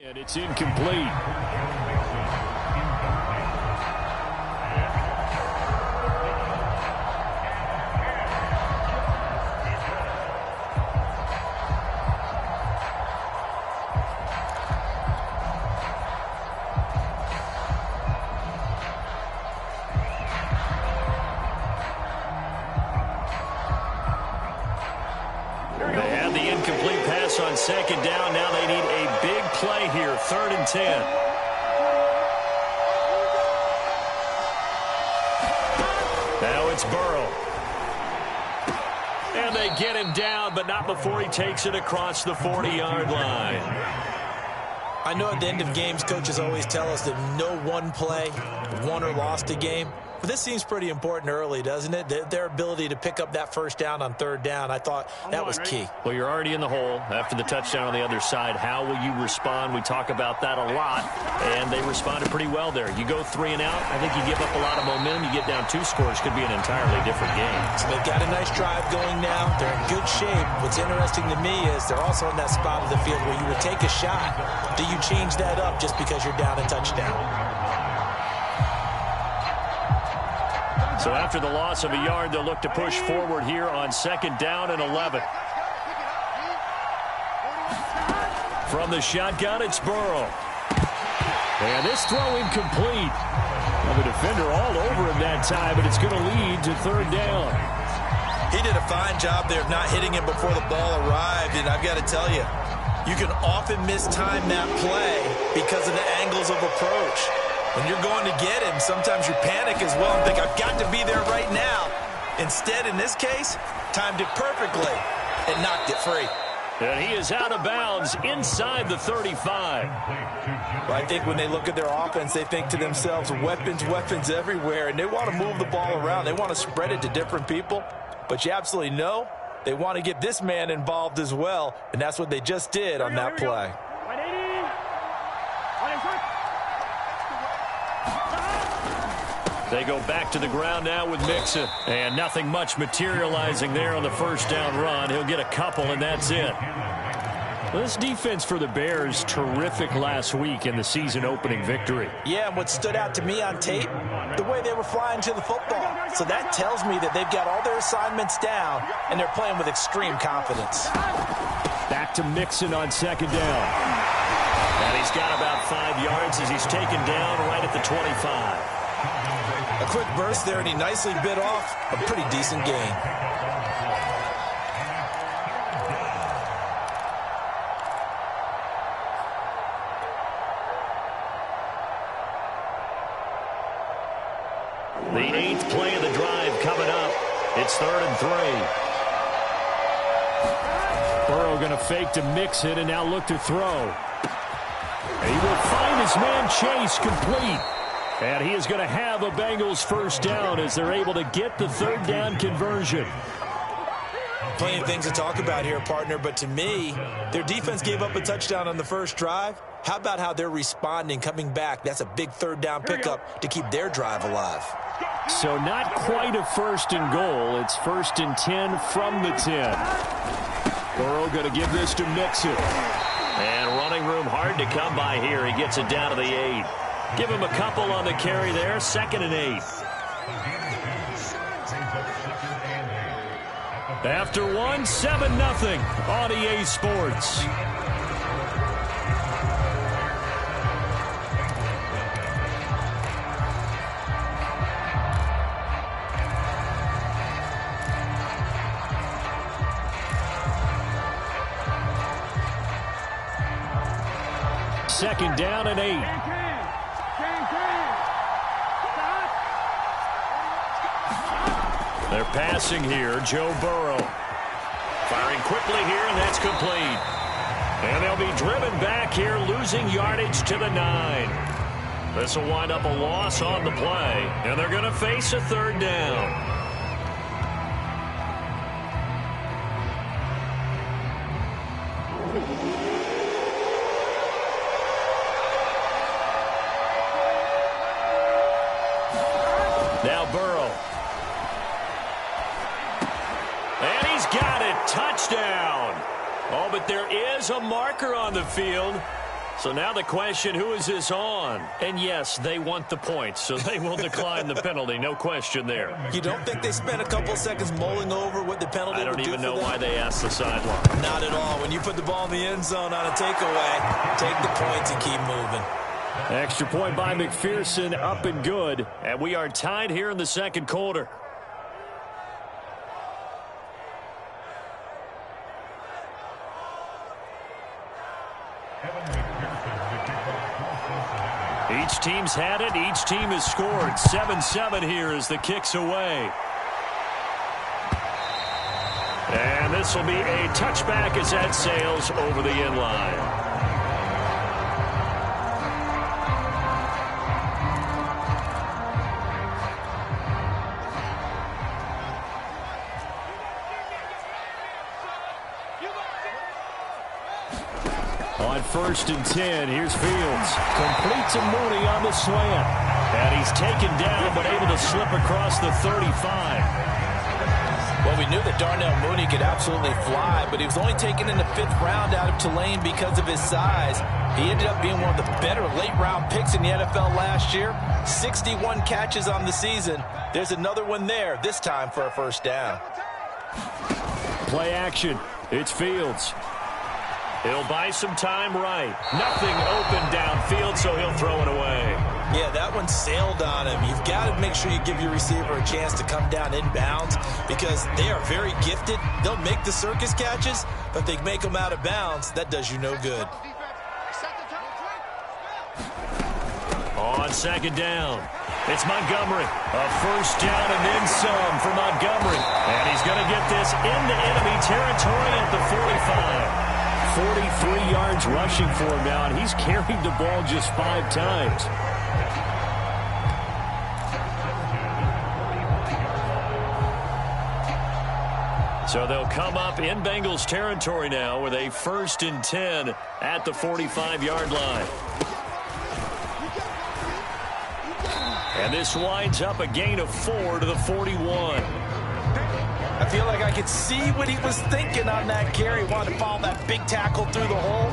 And it's incomplete. They had the incomplete pass on second down. Now they need a big play here, 3rd and 10. Now it's Burrow. And they get him down, but not before he takes it across the 40-yard line. I know at the end of games, coaches always tell us that no one play won or lost a game. But this seems pretty important early, doesn't it? Their ability to pick up that first down on 3rd down, I thought that was key. Well, you're already in the hole after the touchdown on the other side. How will you respond? We talk about that a lot, and they responded pretty well there. You go 3 and out, I think you give up a lot of momentum. You get down 2 scores, could be an entirely different game. So they've got a nice drive going now. They're in good shape. What's interesting to me is they're also in that spot of the field where you would take a shot. Do you change that up just because you're down a touchdown? So after the loss of a yard, they'll look to push forward here on 2nd down and 11. From the shotgun, it's Burrow. And this throw incomplete. Well, the defender all over him that time, but it's going to lead to 3rd down. He did a fine job there of not hitting him before the ball arrived, and I've got to tell you, you can often mistime that play because of the angles of approach. When you're going to get him, sometimes you panic as well and think, I've got to be there right now. Instead, in this case, timed it perfectly and knocked it free. And he is out of bounds inside the 35. Well, I think when they look at their offense, they think to themselves, weapons everywhere, and they want to move the ball around. They want to spread it to different people. But you absolutely know they want to get this man involved as well, and that's what they just did on that play. They go back to the ground now with Mixon. And nothing much materializing there on the 1st down run. He'll get a couple, and that's it. Well, this defense for the Bears, terrific last week in the season-opening victory. Yeah, and what stood out to me on tape, the way they were flying to the football. So that tells me that they've got all their assignments down, and they're playing with extreme confidence. Back to Mixon on 2nd down. And he's got about 5 yards as he's taken down right at the 25. A quick burst there, and he nicely bit off a pretty decent gain. The 8th play of the drive coming up. It's 3rd and 3. Burrow going to fake to Mixon and now look to throw. And he will find his man Chase complete. And he is going to have a Bengals 1st down as they're able to get the 3rd down conversion. Plenty of things to talk about here, partner, but to me, their defense gave up a touchdown on the first drive. How about how they're responding, coming back? That's a big 3rd down pickup to keep their drive alive. So not quite a 1st and goal. It's 1st and 10 from the 10. Burrow going to give this to Mixon. And running room hard to come by here. He gets it down to the 8. Give him a couple on the carry there. 2nd and 8. After 1, 7-0 on EA Sports. Second down and 8. They're passing here. Joe Burrow. Firing quickly here, and that's complete. And they'll be driven back here, losing yardage to the 9. This will wind up a loss on the play, and they're going to face a 3rd down. Now Burrow. And he's got it. Touchdown. Oh, but there is a marker on the field. So now the question, who is this on? And yes, they want the points, so they will decline the penalty. No question there. You don't think they spent a couple seconds mulling over what the penalty would do? I don't even know why they asked the sideline. Not at all. When you put the ball in the end zone on a takeaway, take the points and keep moving. Extra point by McPherson, up and good. And we are tied here in the second quarter. Each team's had it. Each team has scored. 7-7 here as the kick's away. And this will be a touchback as that sails over the end line. On 1st and 10, here's Fields. Completes a Mooney on the slant. And he's taken down, but able to slip across the 35. Well, we knew that Darnell Mooney could absolutely fly, but he was only taken in the 5th round out of Tulane because of his size. He ended up being one of the better late-round picks in the NFL last year. 61 catches on the season. There's another one there, this time for a first down. Play action. It's Fields. He'll buy some time right. Nothing open downfield, so he'll throw it away. Yeah, that one sailed on him. You've got to make sure you give your receiver a chance to come down inbounds because they are very gifted. They'll make the circus catches, but if they make them out of bounds, that does you no good. On 2nd down, it's Montgomery. A first down and then some for Montgomery. And he's going to get this into enemy territory at the 45. 43 yards rushing for him now, and he's carried the ball just 5 times. So they'll come up in Bengals territory now with a 1st and 10 at the 45-yard line. And this winds up a gain of 4 to the 41. I feel like I could see what he was thinking on that carry. Wanted to follow that big tackle through the hole.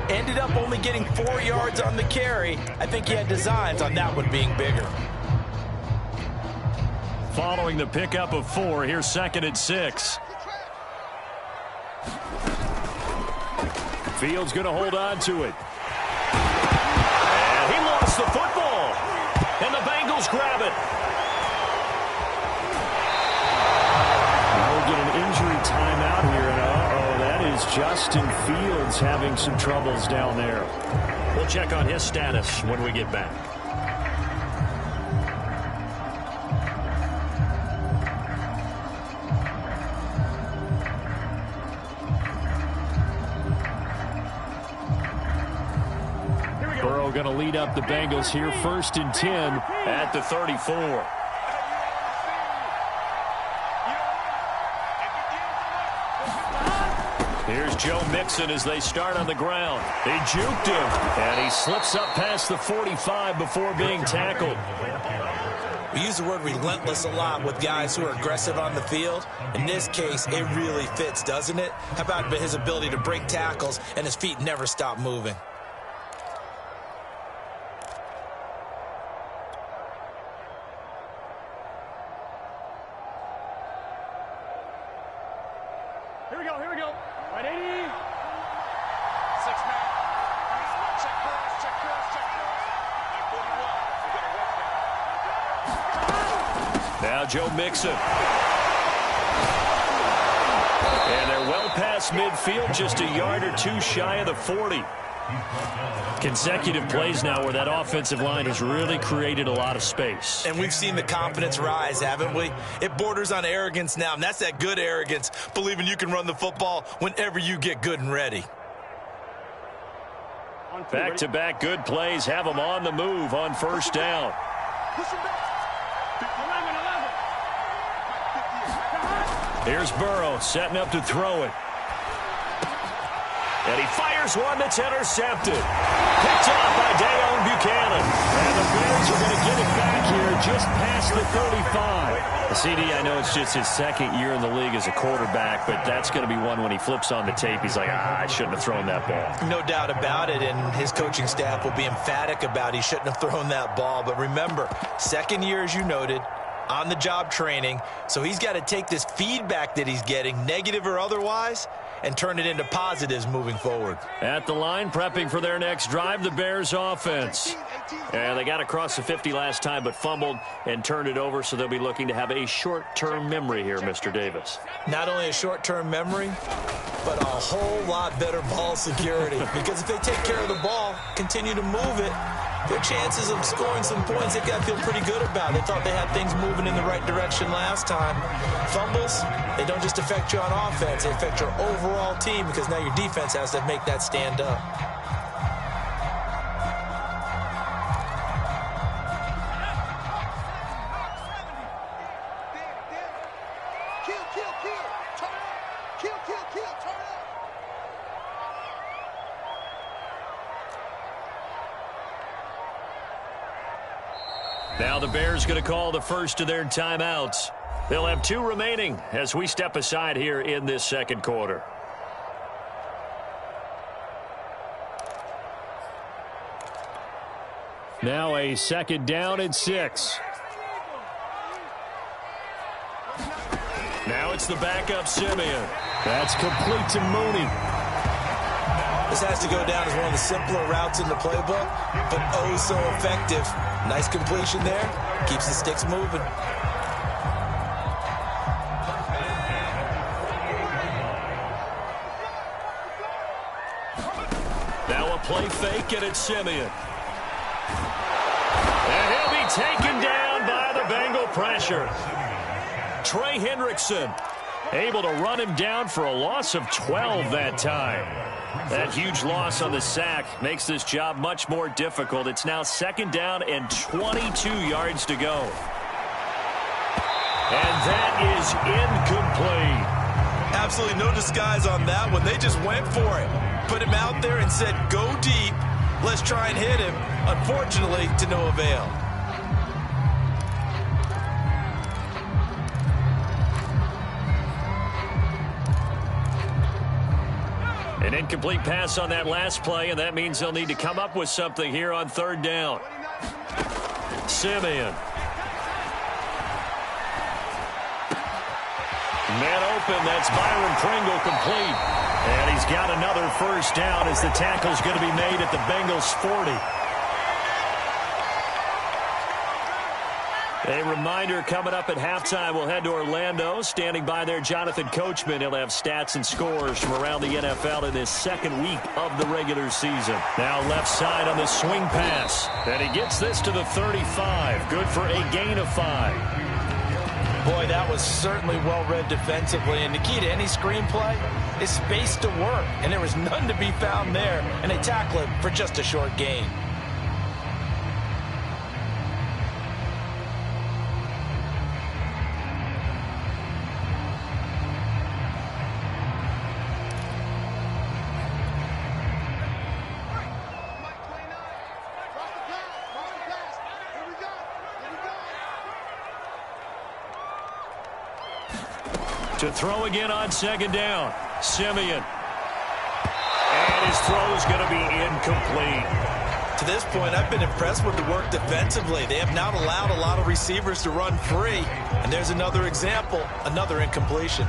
Ended up only getting 4 yards on the carry. I think he had designs on that one being bigger. Following the pickup of 4, here's 2nd and 6. Fields going to hold on to it. And he lost the football. And the Bengals grab it. We'll get an injury timeout here. And uh-oh, that is Justin Fields having some troubles down there. We'll check on his status when we get back. Burrow going to lead up the Bengals here. 1st and 10 at the 34. Here's Joe Mixon as they start on the ground. They juked him, and he slips up past the 45 before being tackled. We use the word relentless a lot with guys who are aggressive on the field. In this case, it really fits, doesn't it? How about his ability to break tackles and his feet never stop moving? Here we go. Right, 80. 6 man. Check cross. Now Joe Mixon. And they're well past midfield, just a yard or 2 shy of the 40. Consecutive plays now where that offensive line has really created a lot of space. And we've seen the confidence rise, haven't we? It borders on arrogance now, and that's that good arrogance, believing you can run the football whenever you get good and ready. Back-to-back good plays have them on the move on 1st down. Here's Burrow setting up to throw it. And he fires one that's intercepted. Picked off by Dayon Buchanan. And the Bears are going to get it back here just past the 35. CD, I know it's just his second year in the league as a quarterback, but that's going to be one when he flips on the tape. He's like, I shouldn't have thrown that ball. No doubt about it, and his coaching staff will be emphatic about he shouldn't have thrown that ball. But remember, second year, as you noted, on-the-job training, so he's got to take this feedback that he's getting, negative or otherwise, and turn it into positives moving forward. At the line, prepping for their next drive, the Bears offense. And they got across the 50 last time, but fumbled and turned it over, so they'll be looking to have a short-term memory here, Mr. Davis. Not only a short-term memory, but a whole lot better ball security. Because if they take care of the ball, continue to move it, their chances of scoring some points, they've got to feel pretty good about. They thought they had things moving in the right direction last time. Fumbles, they don't just affect you on offense, they affect your overall team because now your defense has to make that stand up. Now the Bears going to call the first of their timeouts. They'll have 2 remaining as we step aside here in this second quarter. Now a second down and 6. Now it's the backup Simeon. That's complete to Mooney. This has to go down as one of the simpler routes in the playbook, but oh so effective. Nice completion there. Keeps the sticks moving. Now a play fake, and it's Simeon. And he'll be taken down by the Bengal pressure. Trey Hendrickson able to run him down for a loss of 12 that time. That huge loss on the sack makes this job much more difficult. It's now second down and 22 yards to go. And that is incomplete. Absolutely no disguise on that one. They just went for it. Put him out there and said, go deep. Let's try and hit him. Unfortunately, to no avail. An incomplete pass on that last play, and that means they'll need to come up with something here on third down. Simeon. Man open, that's Byron Pringle complete. And he's got another first down as the tackle's going to be made at the Bengals' 40. A reminder, coming up at halftime, we'll head to Orlando. Standing by there, Jonathan Coachman. He'll have stats and scores from around the NFL in this second week of the regular season. Now left side on the swing pass. And he gets this to the 35. Good for a gain of 5. Boy, that was certainly well-read defensively. And the key to any screenplay is space to work. And there was none to be found there. And they tackle it for just a short gain. To throw again on second down. Simeon. And his throw is going to be incomplete. To this point, I've been impressed with the work defensively. They have not allowed a lot of receivers to run free. And there's another example, another incompletion.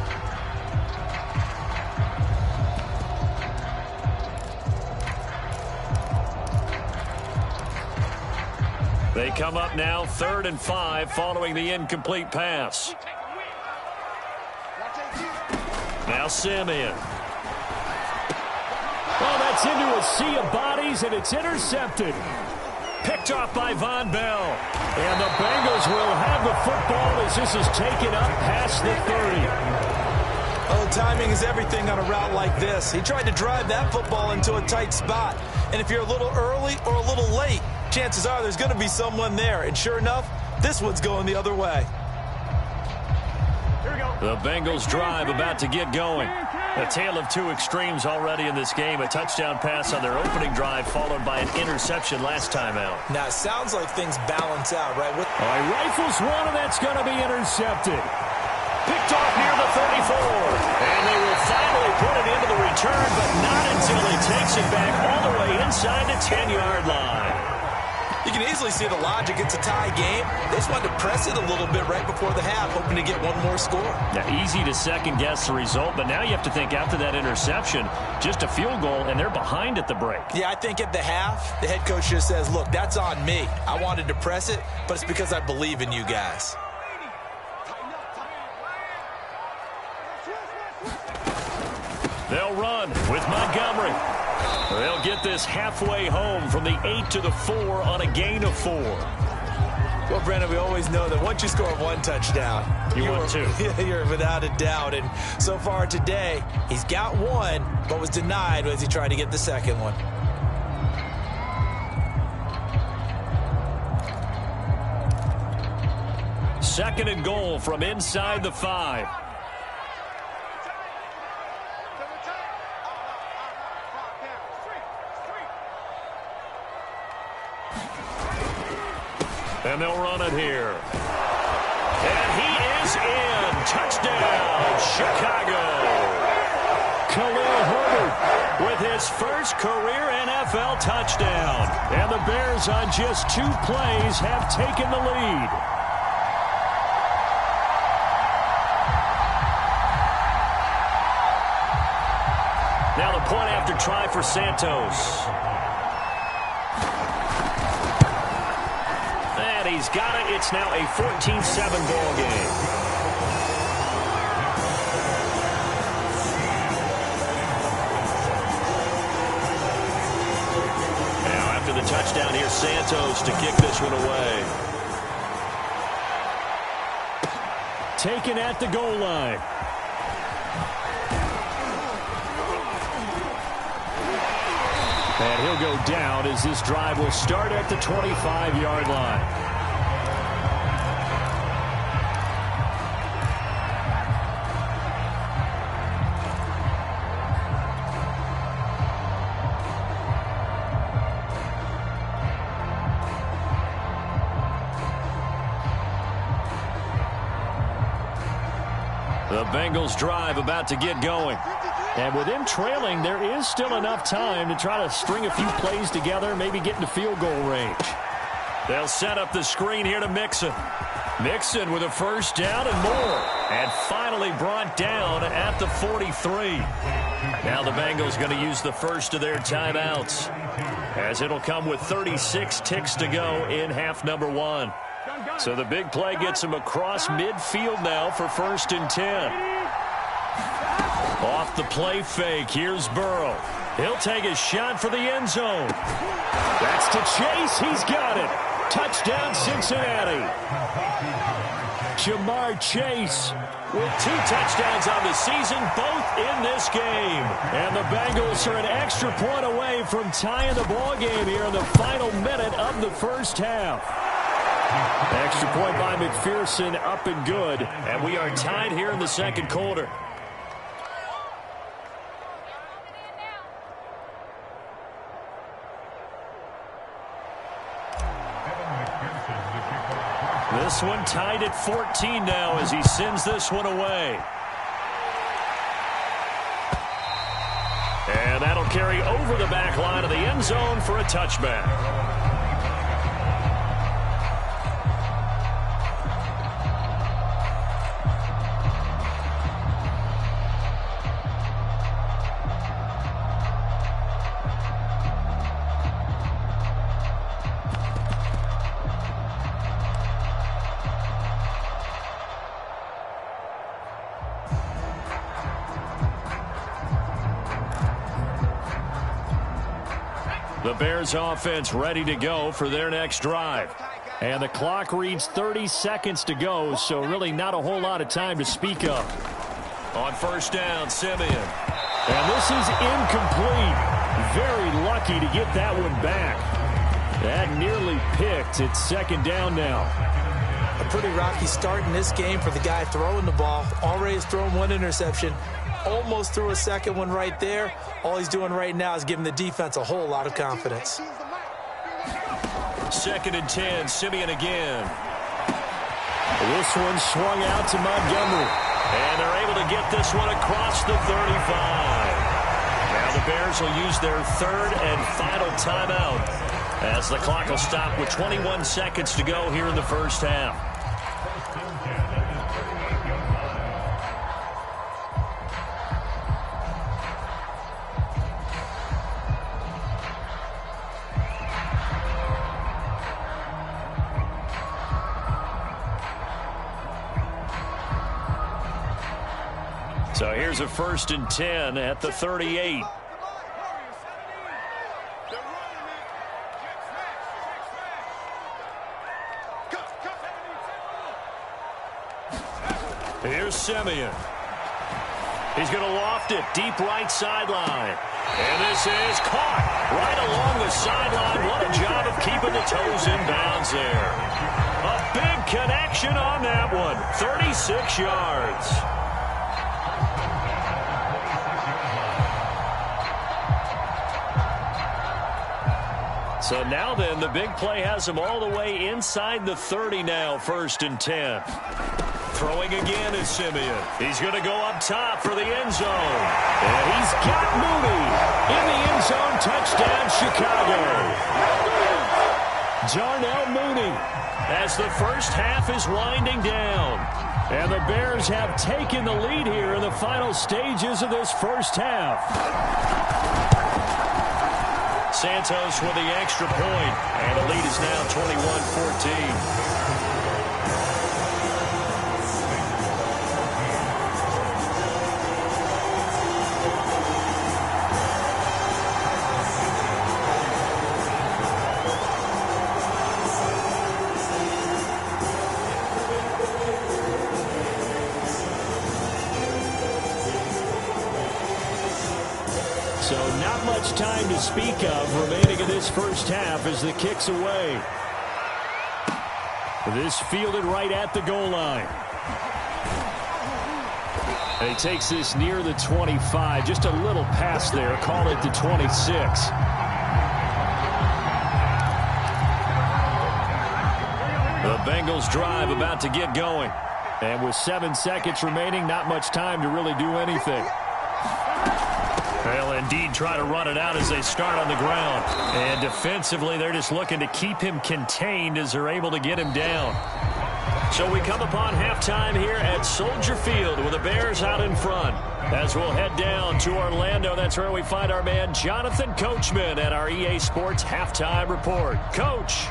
They come up now 3rd and 5 following the incomplete pass. Now Simeon. Well, that's into a sea of bodies, and it's intercepted. Picked off by Von Bell. And the Bengals will have the football as this is taken up past the 30. Oh, timing is everything on a route like this. He tried to drive that football into a tight spot. And if you're a little early or a little late, chances are there's going to be someone there. And sure enough, this one's going the other way. The Bengals drive about to get going. A tale of two extremes already in this game. A touchdown pass on their opening drive followed by an interception last time out. Now, it sounds like things balance out, right? All right, rifles one, and that's going to be intercepted. Picked off near the 34. And they will finally put it into the return, but not until he takes it back all the way inside the 10-yard line. You can easily see the logic. It's a tie game. They just wanted to press it a little bit right before the half, hoping to get one more score. Now, easy to second-guess the result, but now you have to think after that interception, just a field goal, and they're behind at the break. Yeah, I think at the half, the head coach just says, look, that's on me. I wanted to press it, but it's because I believe in you guys. They'll run with Montgomery. They'll get this halfway home from the 8 to the 4 on a gain of 4. Well, Brandon, we always know that once you score one touchdown, you're 2. You're without a doubt. And so far today, he's got one, but was denied as he tried to get the second one. Second and goal from inside the 5. And they'll run it here. And he is in. Touchdown, Chicago. Khalil Herbert with his first career NFL touchdown. And the Bears on just 2 plays have taken the lead. Now the point after try for Santos. He's got it. It's now a 14-7 ball game. Now after the touchdown, here's Santos to kick this one away. Taken at the goal line. And he'll go down as this drive will start at the 25-yard line. The Bengals drive about to get going. And with him trailing, there is still enough time to try to string a few plays together, maybe get into field goal range. They'll set up the screen here to Mixon. Mixon with a first down and more. And finally brought down at the 43. Now the Bengals going to use the first of their timeouts, as it'll come with 36 ticks to go in half number 1. So the big play gets him across midfield now for 1st and 10. Off the play fake, here's Burrow. He'll take a shot for the end zone. That's to Chase. He's got it. Touchdown, Cincinnati. Jamar Chase with 2 touchdowns on the season, both in this game. And the Bengals are an extra point away from tying the ball game here in the final minute of the first half. Extra point by McPherson, up and good. And we are tied here in the second quarter. This one tied at 14 now as he sends this one away. And that'll carry over the back line of the end zone for a touchback. The Bears offense ready to go for their next drive. And the clock reads 30 seconds to go, so really not a whole lot of time to speak of. On first down, Simeon. And this is incomplete. Very lucky to get that one back. That nearly picked. It's second down now. A pretty rocky start in this game for the guy throwing the ball. Already has thrown 1 interception. almost threw a second one right there. All he's doing right now is giving the defense a whole lot of confidence. 2nd and 10, Simeon again. This one swung out to Montgomery. And they're able to get this one across the 35. Now the Bears will use their 3rd and final timeout as the clock will stop with 21 seconds to go here in the first half. So here's a 1st and 10 at the 38. Here's Simeon. He's going to loft it deep right sideline. And this is caught right along the sideline. What a job of keeping the toes in bounds there. A big connection on that one. 36 yards. So now then, the big play has him all the way inside the 30 now, 1st and 10. Throwing again is Simeon. He's going to go up top for the end zone. And he's got Mooney in the end zone. Touchdown, Chicago. Darnell Mooney as the first half is winding down. And the Bears have taken the lead here in the final stages of this first half. Santos with the extra point, and the lead is now 21-14. So not much time to speak of remaining in this first half as the kick's away. This fielded right at the goal line. And he takes this near the 25. Just a little pass there. Call it the 26. The Bengals drive about to get going. And with 7 seconds remaining, not much time to really do anything. They'll indeed try to run it out as they start on the ground. And defensively, they're just looking to keep him contained as they're able to get him down. So we come upon halftime here at Soldier Field with the Bears out in front. As we'll head down to Orlando, that's where we find our man Jonathan Coachman at our EA Sports Halftime Report. Coach.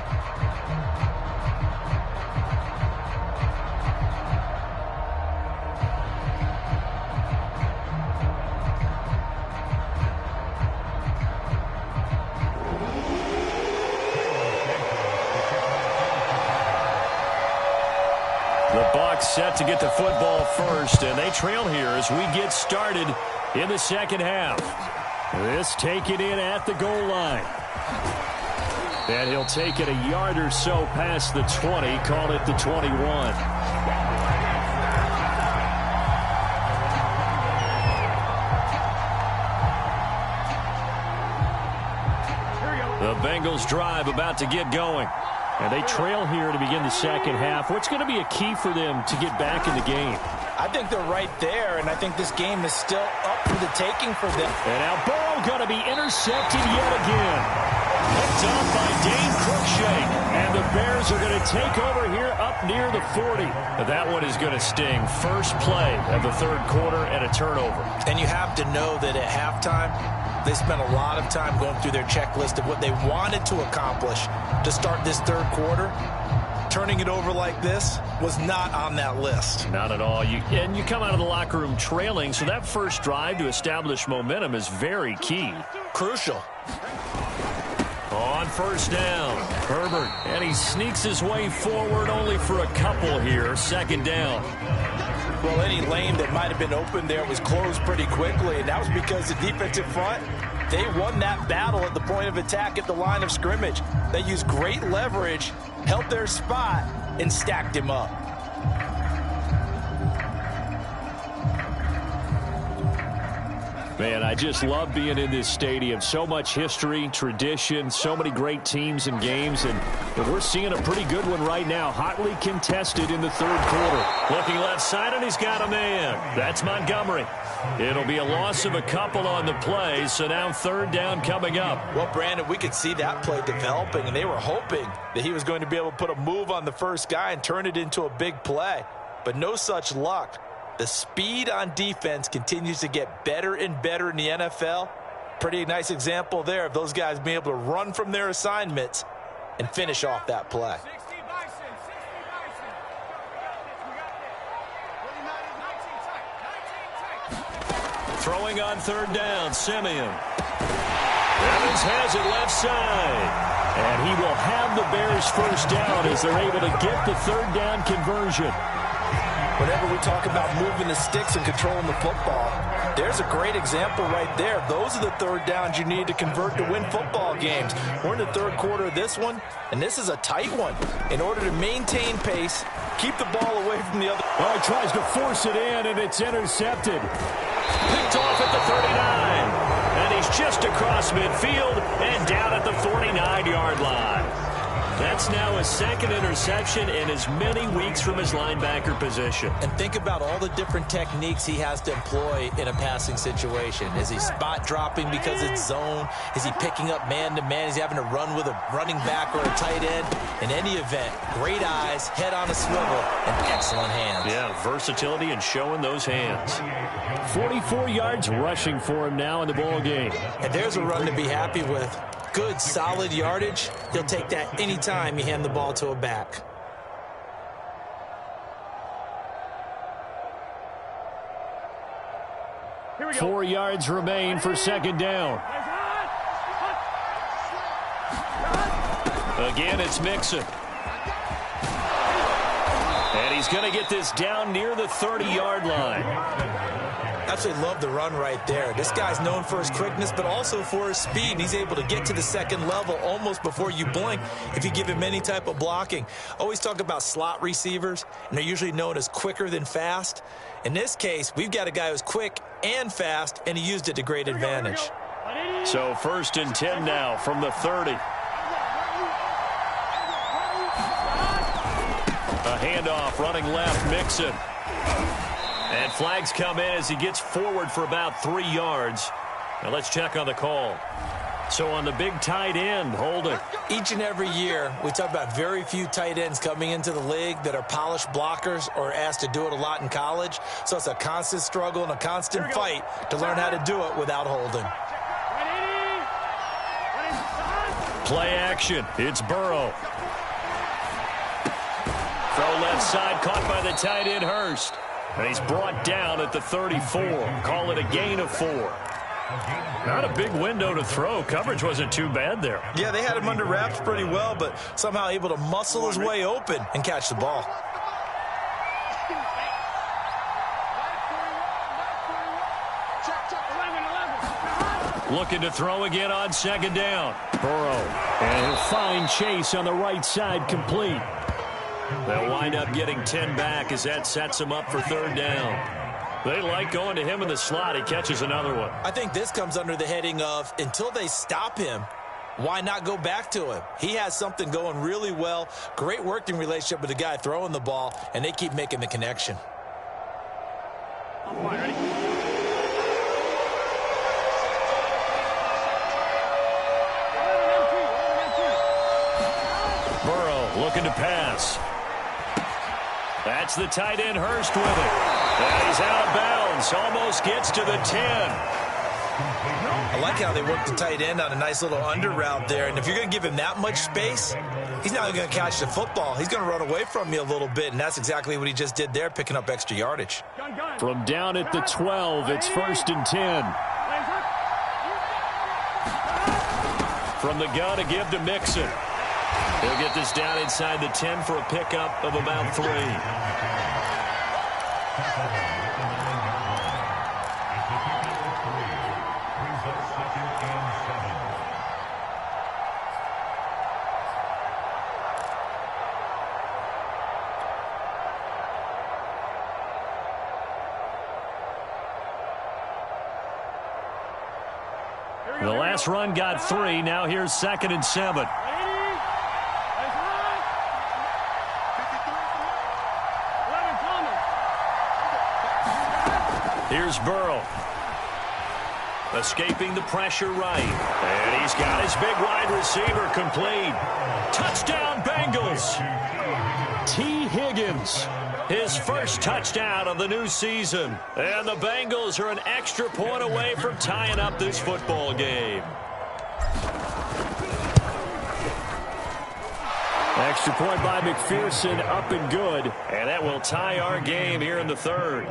The Bucs set to get the football first, and they trail here as we get started in the second half. This taken in at the goal line. And he'll take it a yard or so past the 20, call it the 21. The Bengals drive about to get going. And they trail here to begin the second half. What's going to be a key for them to get back in the game? I think they're right there, and I think this game is still up for the taking for them. And now Burrow going to be intercepted yet again. Picked up by Dane Cruikshank. And the Bears are going to take over here up near the 40. That one is going to sting. First play of the third quarter and a turnover. And you have to know that at halftime, they spent a lot of time going through their checklist of what they wanted to accomplish to start this third quarter. Turning it over like this was not on that list. Not at all. And you come out of the locker room trailing, so that first drive to establish momentum is very key. Crucial. On first down, Herbert, and he sneaks his way forward only for a couple here. Second down. Well, any lane that might have been open there was closed pretty quickly, and that was because the defensive front, they won that battle at the point of attack at the line of scrimmage. They used great leverage, held their spot, and stacked him up. Man, I just love being in this stadium. So much history, tradition, so many great teams and games, and we're seeing a pretty good one right now. Hotly contested in the third quarter. Looking left side, and he's got a man. That's Montgomery. It'll be a loss of a couple on the play, so now third down coming up. Well, Brandon, we could see that play developing, and they were hoping that he was going to be able to put a move on the first guy and turn it into a big play. But no such luck. The speed on defense continues to get better and better in the NFL. Pretty nice example there of those guys being able to run from their assignments and finish off that play. Throwing on third down, Simeon. Evans has it left side. And he will have the Bears first down as they're able to get the third down conversion. Whenever we talk about moving the sticks and controlling the football, there's a great example right there. Those are the third downs you need to convert to win football games. We're in the third quarter of this one, and this is a tight one. In order to maintain pace, keep the ball away from the other. Oh, he tries to force it in, and it's intercepted. Picked off at the 39. And he's just across midfield and down at the 49-yard line. That's now his second interception in as many weeks from his linebacker position. And think about all the different techniques he has to employ in a passing situation. Is he spot dropping because it's zone? Is he picking up man-to-man? Is he having to run with a running back or a tight end? In any event, great eyes, head on a swivel, and excellent hands. Yeah, versatility and showing those hands. 44 yards rushing for him now in the ball game. And there's a run to be happy with. Good, solid yardage. He'll take that anytime you hand the ball to a back. Here we go. 4 yards remain for second down. Again, it's Mixon. And he's going to get this down near the 30-yard line. Absolutely love the run right there. This guy's known for his quickness, but also for his speed. And he's able to get to the second level almost before you blink if you give him any type of blocking. Always talk about slot receivers, and they're usually known as quicker than fast. In this case, we've got a guy who's quick and fast, and he used it to great advantage. So 1st and 10 now from the 30. A handoff running left, Mixon. And flags come in as he gets forward for about 3 yards. Now let's check on the call. So on the big tight end, holding. Each and every year, we talk about very few tight ends coming into the league that are polished blockers or asked to do it a lot in college. So it's a constant struggle and a constant fight to learn how to do it without holding. Play action. It's Burrow. Throw left side, caught by the tight end, Hurst. And he's brought down at the 34. Call it a gain of 4. Not a big window to throw. Coverage wasn't too bad there. Yeah, they had him under wraps pretty well, but somehow able to muscle his way open and catch the ball. Looking to throw again on second down. Burrow. And he'll find Chase on the right side, complete. They'll wind up getting 10 back as that sets him up for third down. They like going to him in the slot. He catches another one. I think this comes under the heading of until they stop him, why not go back to him? He has something going really well. Great working relationship with the guy throwing the ball, and they keep making the connection. Burrow looking to pass. That's the tight end, Hurst, with it. And he's out of bounds. Almost gets to the 10. I like how they work the tight end on a nice little under route there. And if you're going to give him that much space, he's not going to catch the football. He's going to run away from you a little bit, and that's exactly what he just did there, picking up extra yardage. From down at the 12, it's 1st and 10. From the gun to give to Mixon. He'll get this down inside the 10 for a pickup of about 3. The last run got 3. Now here's 2nd and 7. Here's Burrow. Escaping the pressure right. And he's got his big wide receiver complete. Touchdown, Bengals. T. Higgins. His first touchdown of the new season. And the Bengals are an extra point away from tying up this football game. Extra point by McPherson, up and good. And that will tie our game here in the 3rd.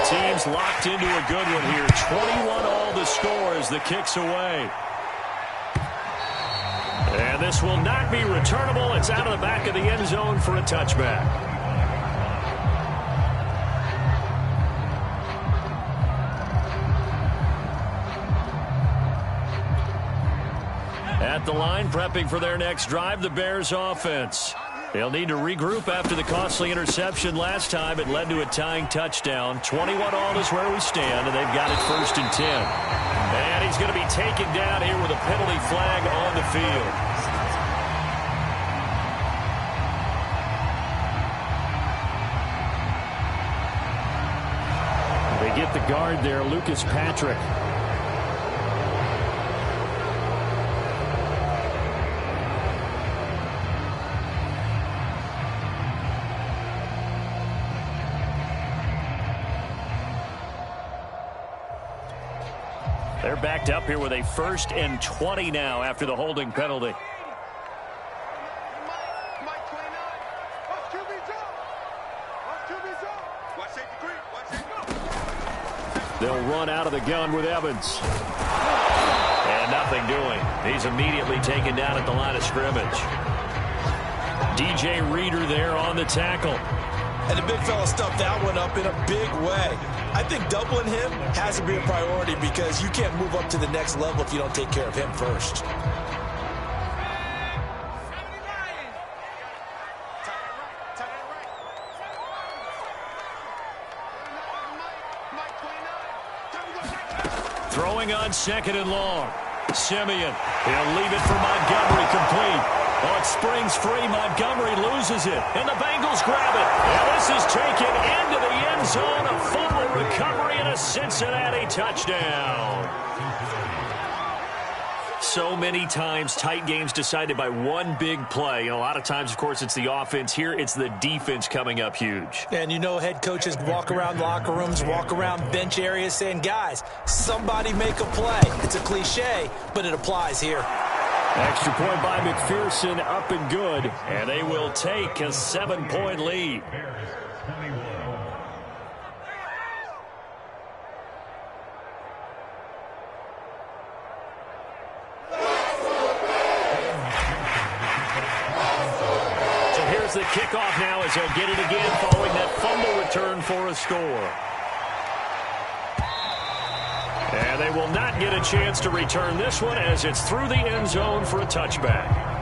Teams locked into a good one here. 21 all the score as the kick's away. And this will not be returnable. It's out of the back of the end zone for a touchback. At the line, prepping for their next drive, the Bears offense. They'll need to regroup after the costly interception last time. It led to a tying touchdown. 21 all is where we stand, and they've got it 1st and 10. And he's going to be taken down here with a penalty flag on the field. They get the guard there, Lucas Patrick. They're backed up here with a 1st and 20 now after the holding penalty. They'll run out of the gun with Evans. And nothing doing. He's immediately taken down at the line of scrimmage. DJ Reader there on the tackle. And the big fella stuffed that one up in a big way. I think doubling him has to be a priority because you can't move up to the next level if you don't take care of him first. Throwing on 2nd and long. Simeon. He'll leave it for Montgomery complete. Oh, it springs free. Montgomery loses it. And the Bengals grab it. And this is taken into the end zone. A fumble recovery and a Cincinnati touchdown. So many times tight games decided by one big play. And a lot of times, of course, it's the offense. Here, it's the defense coming up huge. And you know head coaches walk around locker rooms, walk around bench areas saying, guys, somebody make a play. It's a cliche, but it applies here. Extra point by McPherson, up and good. And they will take a 7-point lead. So here's the kickoff now as they'll get it again following that fumble return for a score. And they will not get a chance to return this one as it's through the end zone for a touchback.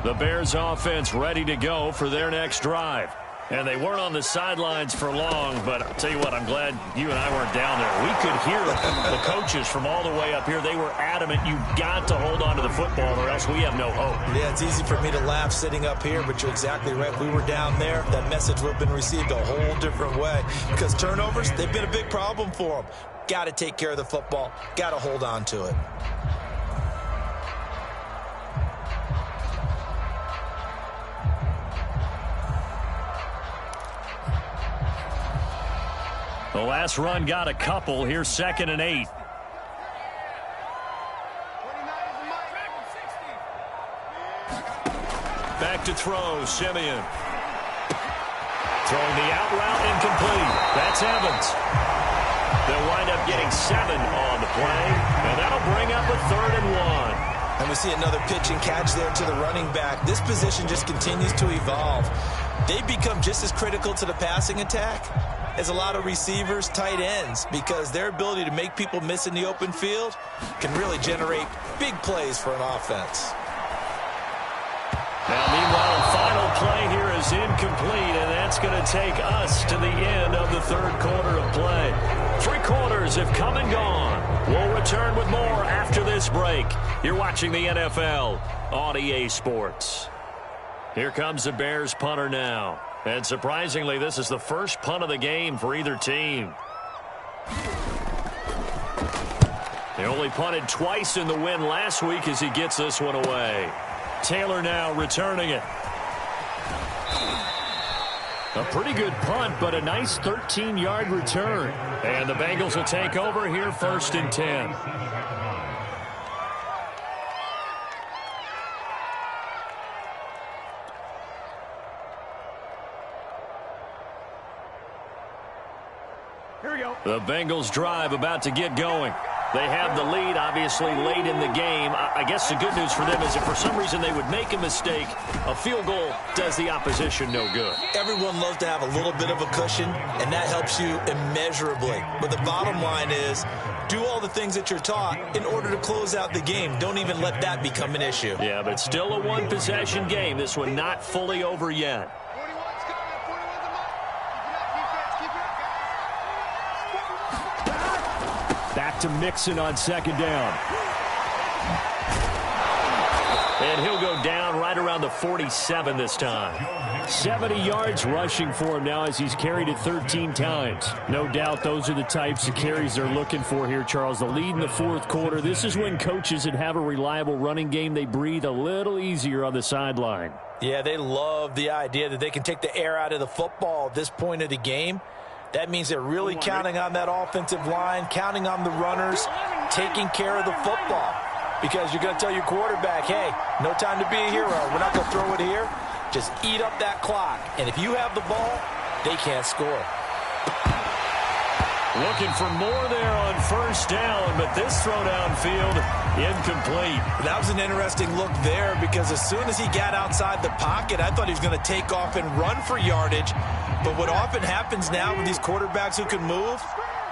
The Bears offense ready to go for their next drive. And they weren't on the sidelines for long, but I'll tell you what, I'm glad you and I weren't down there. We could hear the coaches from all the way up here. They were adamant, you've got to hold on to the football or else we have no hope. Yeah, it's easy for me to laugh sitting up here, but you're exactly right. If we were down there, that message would have been received a whole different way. Because turnovers, they've been a big problem for them. Got to take care of the football. Got to hold on to it. The last run got a couple. Here's 2nd and 8. Back to throw, Simeon. Throwing the out route, incomplete. That's Evans. They'll wind up getting 7 on the play, and that'll bring up a 3rd and 1. And we see another pitch and catch there to the running back. This position just continues to evolve. They become just as critical to the passing attack as a lot of receivers, tight ends, because their ability to make people miss in the open field can really generate big plays for an offense. Now, meanwhile, the final play here is incomplete, and that's going to take us to the end of the 3rd quarter of play. 3 quarters have come and gone. We'll return with more after this break. You're watching the NFL on EA Sports. Here comes the Bears punter now. And surprisingly, this is the first punt of the game for either team. They only punted twice in the win last week as he gets this one away. Taylor now returning it. A pretty good punt, but a nice 13-yard return. And the Bengals will take over here 1st and 10. Here we go. The Bengals drive about to get going. They have the lead, obviously, late in the game. I guess the good news for them is if for some reason they would make a mistake, a field goal does the opposition no good. Everyone loves to have a little bit of a cushion, and that helps you immeasurably. But the bottom line is, do all the things that you're taught in order to close out the game. Don't even let that become an issue. Yeah, but still a one-possession game. This one not fully over yet. Back to Mixon on 2nd down. And he'll go down right around the 47 this time. 70 yards rushing for him now as he's carried it 13 times. No doubt those are the types of carries they're looking for here, Charles. The lead in the 4th quarter. This is when coaches that have a reliable running game, they breathe a little easier on the sideline. Yeah, they love the idea that they can take the air out of the football at this point of the game. That means they're really counting on that offensive line, counting on the runners, taking care of the football. Because you're going to tell your quarterback, hey, no time to be a hero. We're not going to throw it here. Just eat up that clock. And if you have the ball, they can't score. Looking for more there on 1st down, but this throw downfield, incomplete. That was an interesting look there because as soon as he got outside the pocket, I thought he was going to take off and run for yardage. But what often happens now with these quarterbacks who can move,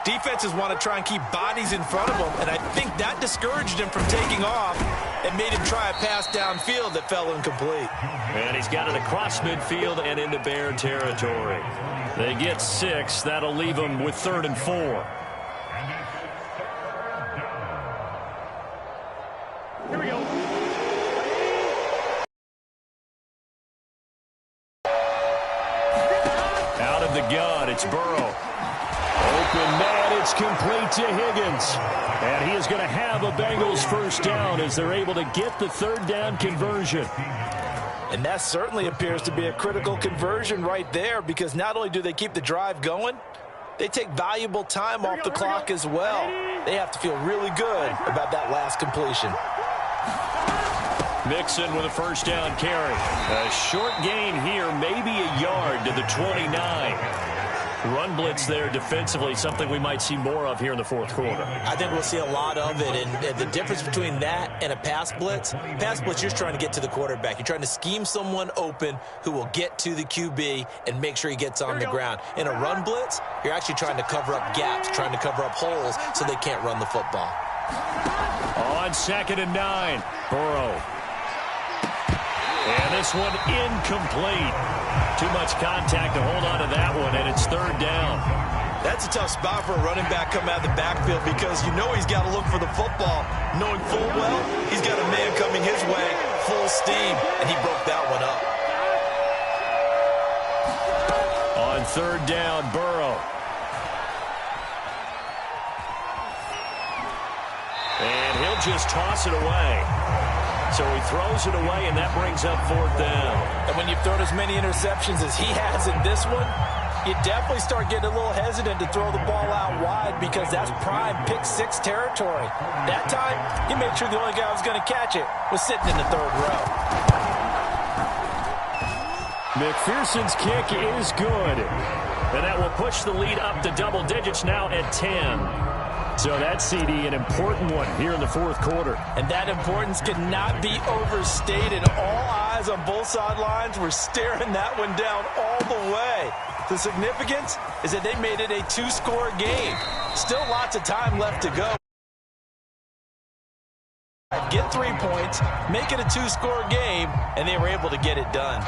defenses want to try and keep bodies in front of them, and I think that discouraged him from taking off and made him try a pass downfield that fell incomplete. And he's got it across midfield and into Bear territory. They get 6. That'll leave them with 3rd and 4. Here we go. Out of the gun, it's Burrow. Open man, it's complete to Higgins. And he is going to have a Bengals 1st down as they're able to get the 3rd down conversion. And that certainly appears to be a critical conversion right there because not only do they keep the drive going, they take valuable time off the clock as well. They have to feel really good about that last completion. Mixon with a 1st down carry. A short gain here, maybe a yard to the 29. Run blitz there defensively, something we might see more of here in the 4th quarter. I think we'll see a lot of it, and the difference between that and a pass blitz, you're just trying to get to the quarterback. You're trying to scheme someone open who will get to the QB and make sure he gets on the ground. In a run blitz, you're actually trying to cover up gaps, trying to cover up holes so they can't run the football. On 2nd and 9, Burrow. And this one incomplete. Too much contact to hold on to that one, and it's 3rd down. That's a tough spot for a running back coming out of the backfield because you know he's got to look for the football, knowing full well he's got a man coming his way, full steam, and he broke that one up. On 3rd down, Burrow. And he'll just toss it away. So he throws it away, and that brings up 4th down. And when you've thrown as many interceptions as he has in this one, you definitely start getting a little hesitant to throw the ball out wide because that's prime pick 6 territory. That time, you made sure the only guy who was going to catch it was sitting in the 3rd row. McPherson's kick is good. And that will push the lead up to double digits now at 10. So that CD, an important one here in the fourth quarter. And that importance cannot be overstated. All eyes on both sidelines were staring that one down all the way. The significance is that they made it a two-score game. Still lots of time left to go. Get 3 points, make it a two-score game, and they were able to get it done.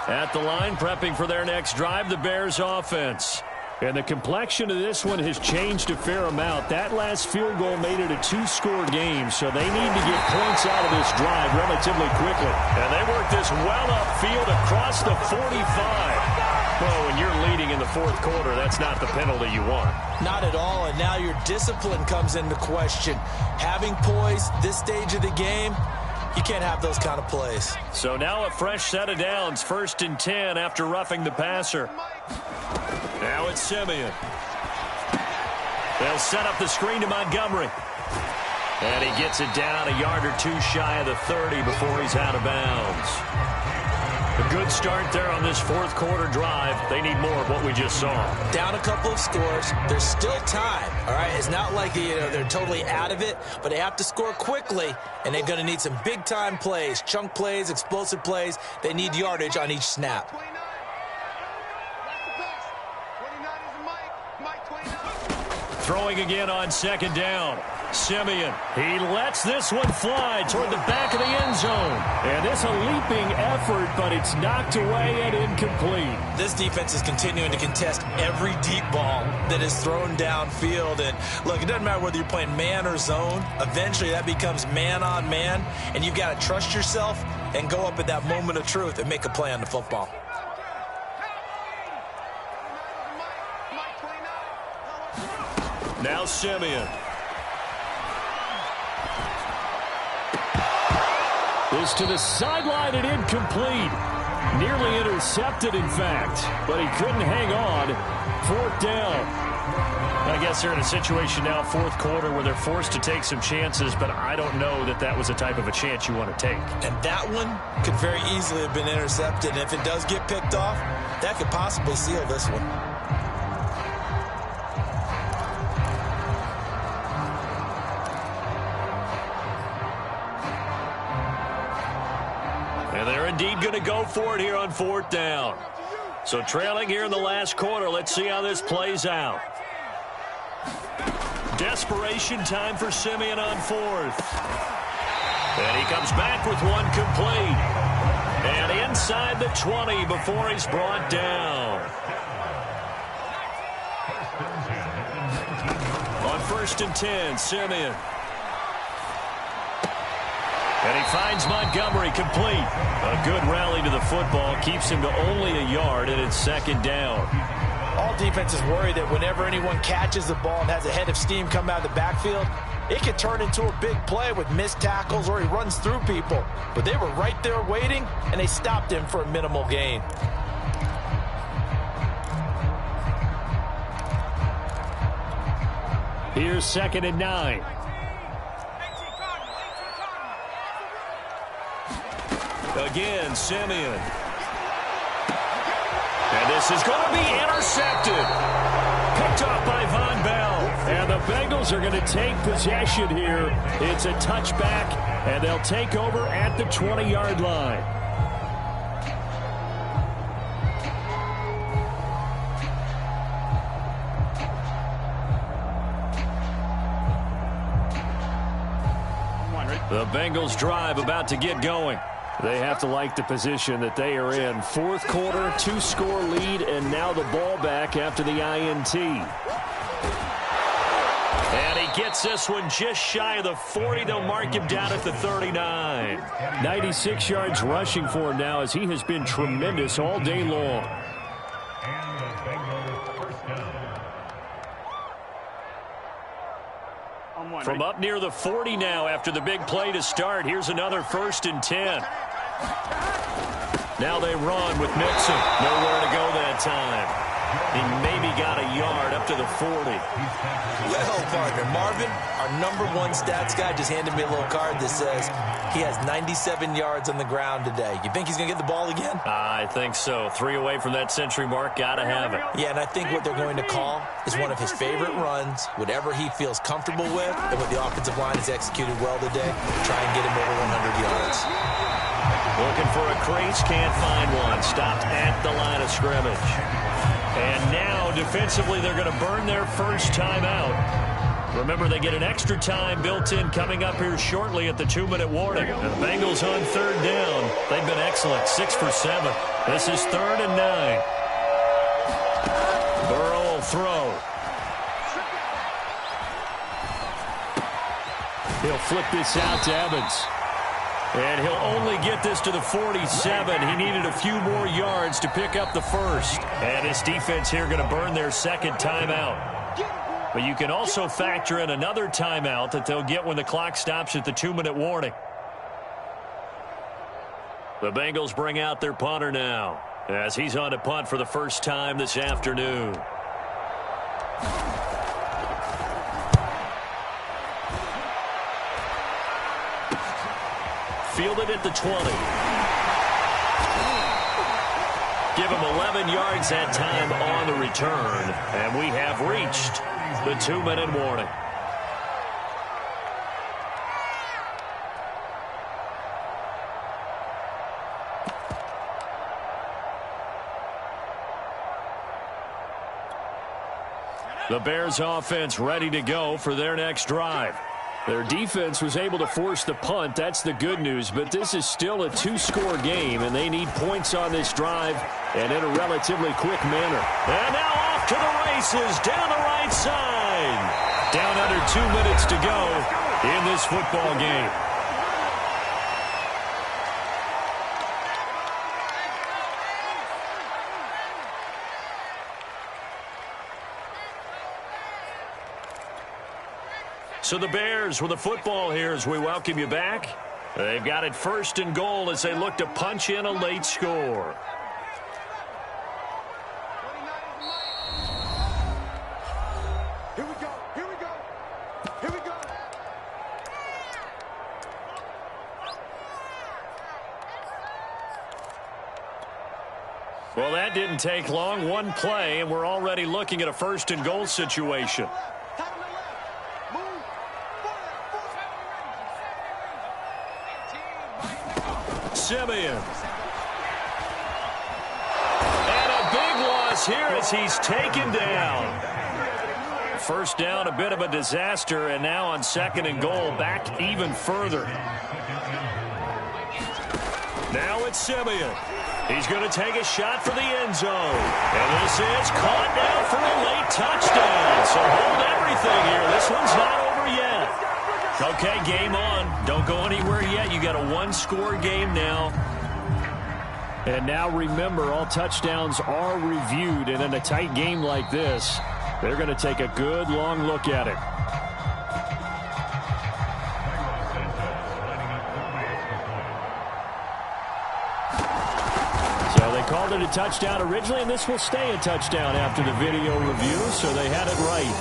At the line, prepping for their next drive, the Bears offense. And the complexion of this one has changed a fair amount. That last field goal made it a two-score game, so they need to get points out of this drive relatively quickly. And they work this well upfield across the 45. Well, when you're leading in the fourth quarter, that's not the penalty you want. Not at all, and now your discipline comes into question. Having poise this stage of the game, you can't have those kind of plays. So now a fresh set of downs, 1st and 10 after roughing the passer. Now it's Simeon. They'll set up the screen to Montgomery. And he gets it down a yard or two shy of the 30 before he's out of bounds. A good start there on this fourth quarter drive. They need more of what we just saw. Down a couple of scores. There's still time. All right, it's not like they're totally out of it, but they have to score quickly, and they're going to need some big-time plays, chunk plays, explosive plays. They need yardage on each snap. Throwing again on 2nd down. Simeon, he lets this one fly toward the back of the end zone. And it's a leaping effort, but it's knocked away and incomplete. This defense is continuing to contest every deep ball that is thrown downfield. And look, it doesn't matter whether you're playing man or zone. Eventually that becomes man on man, and you've got to trust yourself and go up at that moment of truth and make a play on the football. Now Simeon. This to the sideline and incomplete. Nearly intercepted, in fact, but he couldn't hang on. 4th down. I guess they're in a situation now, fourth quarter, where they're forced to take some chances, but I don't know that that was the type of a chance you want to take. And that one could very easily have been intercepted. And if it does get picked off, that could possibly seal this one. And they're indeed going to go for it here on 4th down. So trailing here in the last quarter, let's see how this plays out. Desperation time for Simeon on 4th. And he comes back with one complete. And inside the 20 before he's brought down. On 1st and 10, Simeon. And he finds Montgomery complete. A good rally to the football keeps him to only a yard, and it's 2nd down. All defenses worry that whenever anyone catches the ball and has a head of steam come out of the backfield, it could turn into a big play with missed tackles or he runs through people. But they were right there waiting, and they stopped him for a minimal gain. Here's 2nd and 9. Again, Simeon. And this is going to be intercepted. Picked off by Von Bell. And the Bengals are going to take possession here. It's a touchback, and they'll take over at the 20-yard line. The Bengals drive about to get going. They have to like the position that they are in. Fourth quarter, 2-score lead, and now the ball back after the INT. And he gets this one just shy of the 40. They'll mark him down at the 39. 96 yards rushing for him now, as he has been tremendous all day long. From up near the 40 now after the big play to start. Here's another 1st and 10. Now they run with Mixon. Nowhere to go that time. He maybe got a yard up to the 40. Well, partner, Marvin, our #1 stats guy just handed me a little card that says he has 97 yards on the ground today. You think he's going to get the ball again? I think so. 3 away from that century mark. Got to have it. Yeah, and I think what they're going to call is one of his favorite runs, whatever he feels comfortable with, and what the offensive line has executed well today, try and get him over 100 yards. Looking for a crease, can't find one. Stopped at the line of scrimmage. And now, defensively, they're going to burn their first timeout. Remember, they get an extra time built in coming up here shortly at the 2-minute warning. And the Bengals on 3rd down. They've been excellent, 6 for 7. This is 3rd and 9. Burrow will throw. He'll flip this out to Evans. And he'll only get this to the 47. He needed a few more yards to pick up the first. And his defense here going to burn their second timeout. But you can also factor in another timeout that they'll get when the clock stops at the 2-minute warning. The Bengals bring out their punter now as he's on to punt for the first time this afternoon. Fielded at the 20. Give him 11 yards that time on the return. And we have reached the 2-minute warning. The Bears offense ready to go for their next drive. Their defense was able to force the punt. That's the good news. But this is still a 2-score game, and they need points on this drive and in a relatively quick manner. And now off to the races down the right side. Down under 2 minutes to go in this football game. So the Bears with the football here as we welcome you back. They've got it 1st and goal as they look to punch in a late score. Here we go. Here we go. Here we go. Well, that didn't take long. One play, and we're already looking at a 1st and goal situation. Simeon. And a big loss here as he's taken down. First down, a bit of a disaster, and now on 2nd and goal, back even further. Now it's Simeon. He's going to take a shot for the end zone. And this is caught now for a late touchdown. So hold everything here. This one's not over yet. Okay, game on. Don't go anywhere yet. You got a 1-score game now. And now remember, all touchdowns are reviewed. And in a tight game like this, they're going to take a good long look at it. So they called it a touchdown originally, and this will stay a touchdown after the video review, so they had it right.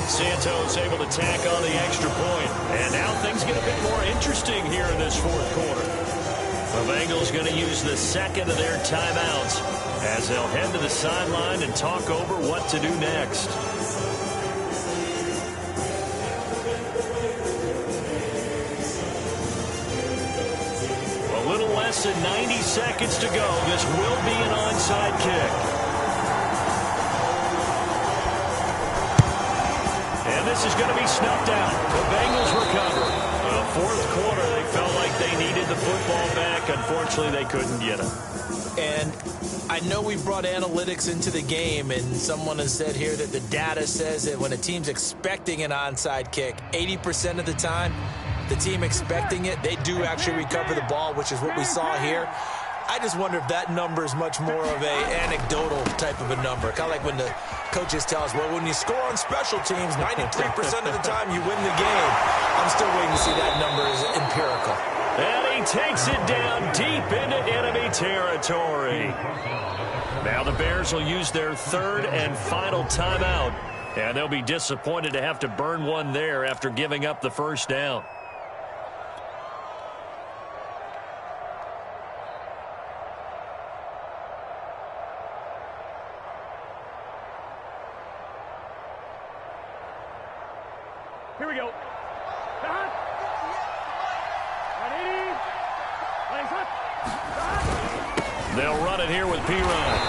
Santos able to tack on the extra point. And now things get a bit more interesting here in this 4th quarter. The Bengals going to use the 2nd of their timeouts as they'll head to the sideline and talk over what to do next. A little less than 90 seconds to go. This will be an onside kick. And this is going to be snuffed out. The Bengals recover. The 4th quarter, they felt like they needed the football back. Unfortunately, they couldn't get it. And I know we brought analytics into the game, and someone has said here that the data says that when a team's expecting an onside kick, 80% of the time, the team expecting it, they do actually recover the ball, which is what we saw here. I just wonder if that number is much more of a anecdotal type of a number. Kind of like when the coaches tell us, well, when you score on special teams, 93% of the time you win the game. I'm still waiting to see that number as empirical. And he takes it down deep into enemy territory. Now the Bears will use their third and final timeout, and they'll be disappointed to have to burn one there after giving up the first down. Here we go. They'll run it here with P-Ryan.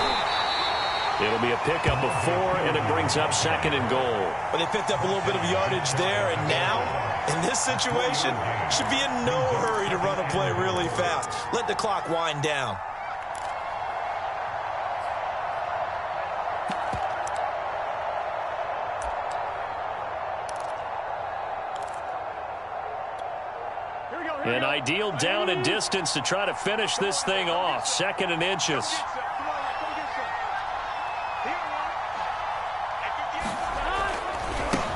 It'll be a pickup of 4, and it brings up 2nd and goal. Well, they picked up a little bit of yardage there, and now, in this situation, should be in no hurry to run a play really fast. Let the clock wind down. An ideal down and distance to try to finish this thing off. 2nd and inches.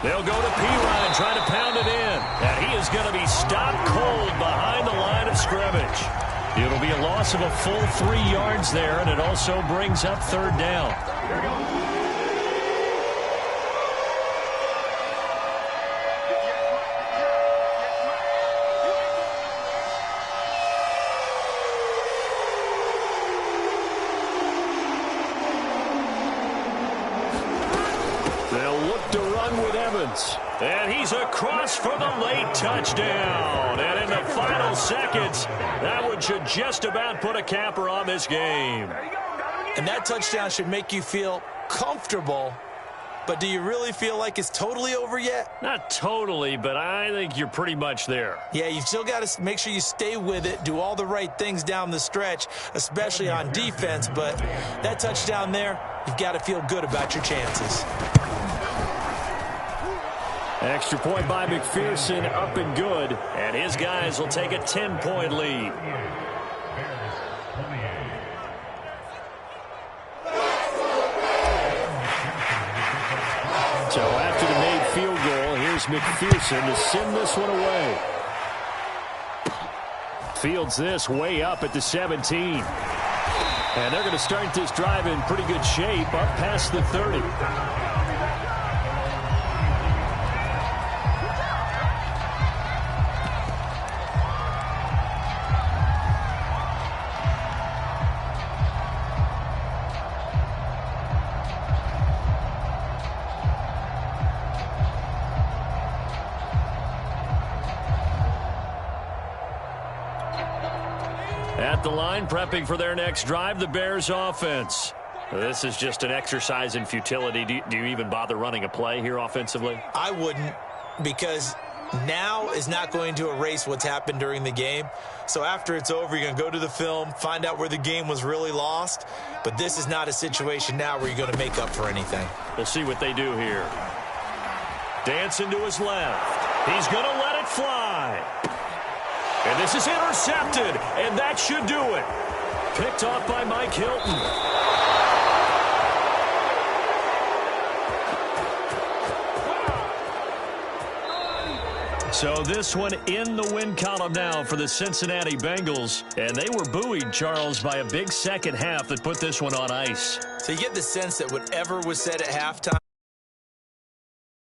They'll go to P-Ryan, trying to pound it in. And he is going to be stopped cold behind the line of scrimmage. It'll be a loss of a full 3 yards there, and it also brings up 3rd down. And he's across for the late touchdown. And in the final seconds, that one should just about put a capper on this game. And that touchdown should make you feel comfortable. But do you really feel like it's totally over yet? Not totally, but I think you're pretty much there. Yeah, you've still got to make sure you stay with it, do all the right things down the stretch, especially on defense. But that touchdown there, you've got to feel good about your chances. Extra point by McPherson, up and good. And his guys will take a 10-point lead. So after the made field goal, here's McPherson to send this one away. Fields this way up at the 17. And they're going to start this drive in pretty good shape, up past the 30. At the line, prepping for their next drive, the Bears offense. This is just an exercise in futility. Do you even bother running a play here offensively? I wouldn't, because now is not going to erase what's happened during the game. So after it's over, you're going to go to the film, find out where the game was really lost. But this is not a situation now where you're going to make up for anything. We'll see what they do here. Dancing to his left. He's going to let it fly. And this is intercepted, and that should do it. Picked off by Mike Hilton. So this one in the win column now for the Cincinnati Bengals. And they were buoyed, Charles, by a big second half that put this one on ice. So you get the sense that whatever was said at halftime,